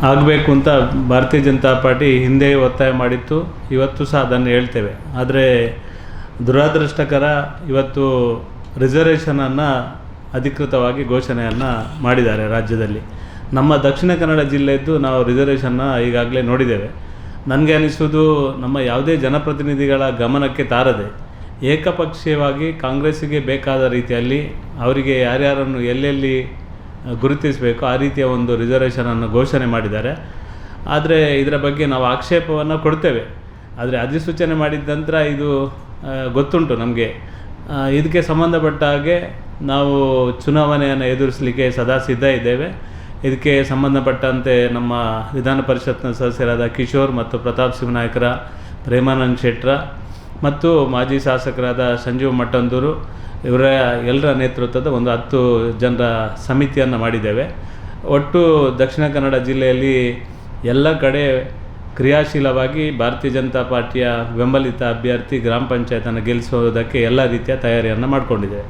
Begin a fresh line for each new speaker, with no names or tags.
ಆಗಬೇಕು ಅಂತ ಭಾರತೀಯ ಜನತಾ ಪಾರ್ಟಿ ಹಿಂದೆ ಒತ್ತಾಯ ಮಾಡಿತ್ತು, ಇವತ್ತು ಸಹ ಅದನ್ನು ಹೇಳ್ತೇವೆ. ಆದರೆ ದುರದೃಷ್ಟಕರ, ಇವತ್ತು ರಿಸರ್ವೇಷನನ್ನು ಅಧಿಕೃತವಾಗಿ ಘೋಷಣೆಯನ್ನು ಮಾಡಿದ್ದಾರೆ ರಾಜ್ಯದಲ್ಲಿ. ನಮ್ಮ ದಕ್ಷಿಣ ಕನ್ನಡ ಜಿಲ್ಲೆಯದ್ದು ನಾವು ರಿಸರ್ವೇಷನ್ನ ಈಗಾಗಲೇ ನೋಡಿದ್ದೇವೆ. ನನಗೆ ಅನಿಸೋದು, ನಮ್ಮ ಯಾವುದೇ ಜನಪ್ರತಿನಿಧಿಗಳ ಗಮನಕ್ಕೆ ತಾರದೆ ಏಕಪಕ್ಷೀಯವಾಗಿ ಕಾಂಗ್ರೆಸ್ಸಿಗೆ ಬೇಕಾದ ರೀತಿಯಲ್ಲಿ ಅವರಿಗೆ ಯಾರ್ಯಾರನ್ನು ಎಲ್ಲೆಲ್ಲಿ ಗುರುತಿಸಬೇಕು ಆ ರೀತಿಯ ಒಂದು ರಿಸರ್ವೇಷನನ್ನು ಘೋಷಣೆ ಮಾಡಿದ್ದಾರೆ. ಆದರೆ ಇದರ ಬಗ್ಗೆ ನಾವು ಆಕ್ಷೇಪವನ್ನು ಕೊಡ್ತೇವೆ. ಆದರೆ ಅಧಿಸೂಚನೆ ಮಾಡಿದ ನಂತರ ಇದು ಗೊತ್ತುಂಟು ನಮಗೆ. ಇದಕ್ಕೆ ಸಂಬಂಧಪಟ್ಟ ಹಾಗೆ ನಾವು ಚುನಾವಣೆಯನ್ನು ಎದುರಿಸಲಿಕ್ಕೆ ಸದಾ ಸಿದ್ಧ ಇದ್ದೇವೆ. ಇದಕ್ಕೆ ಸಂಬಂಧಪಟ್ಟಂತೆ ನಮ್ಮ ವಿಧಾನ ಪರಿಷತ್ನ ಸದಸ್ಯರಾದ ಕಿಶೋರ್ ಮತ್ತು ಪ್ರತಾಪ್ ಶಿವನಾಯಕರ, ಪ್ರೇಮಾನಂದ್ ಶೆಟ್ರ ಮತ್ತು ಮಾಜಿ ಶಾಸಕರಾದ ಸಂಜೀವ್ ಮಟ್ಟಂದೂರು ಇವರ ಎಲ್ಲರ ನೇತೃತ್ವದ ಒಂದು 10 ಜನರ ಸಮಿತಿಯನ್ನು ಮಾಡಿದ್ದೇವೆ. ಒಟ್ಟು ದಕ್ಷಿಣ ಕನ್ನಡ ಜಿಲ್ಲೆಯಲ್ಲಿ ಎಲ್ಲ ಕಡೆ ಕ್ರಿಯಾಶೀಲವಾಗಿ ಭಾರತೀಯ ಜನತಾ ಪಾರ್ಟಿಯ ಬೆಂಬಲಿತ ಅಭ್ಯರ್ಥಿ ಗ್ರಾಮ ಪಂಚಾಯತನ್ನು ಗೆಲ್ಲಿಸೋದಕ್ಕೆ ಎಲ್ಲ ರೀತಿಯ ತಯಾರಿಯನ್ನು ಮಾಡಿಕೊಂಡಿದ್ದೇವೆ.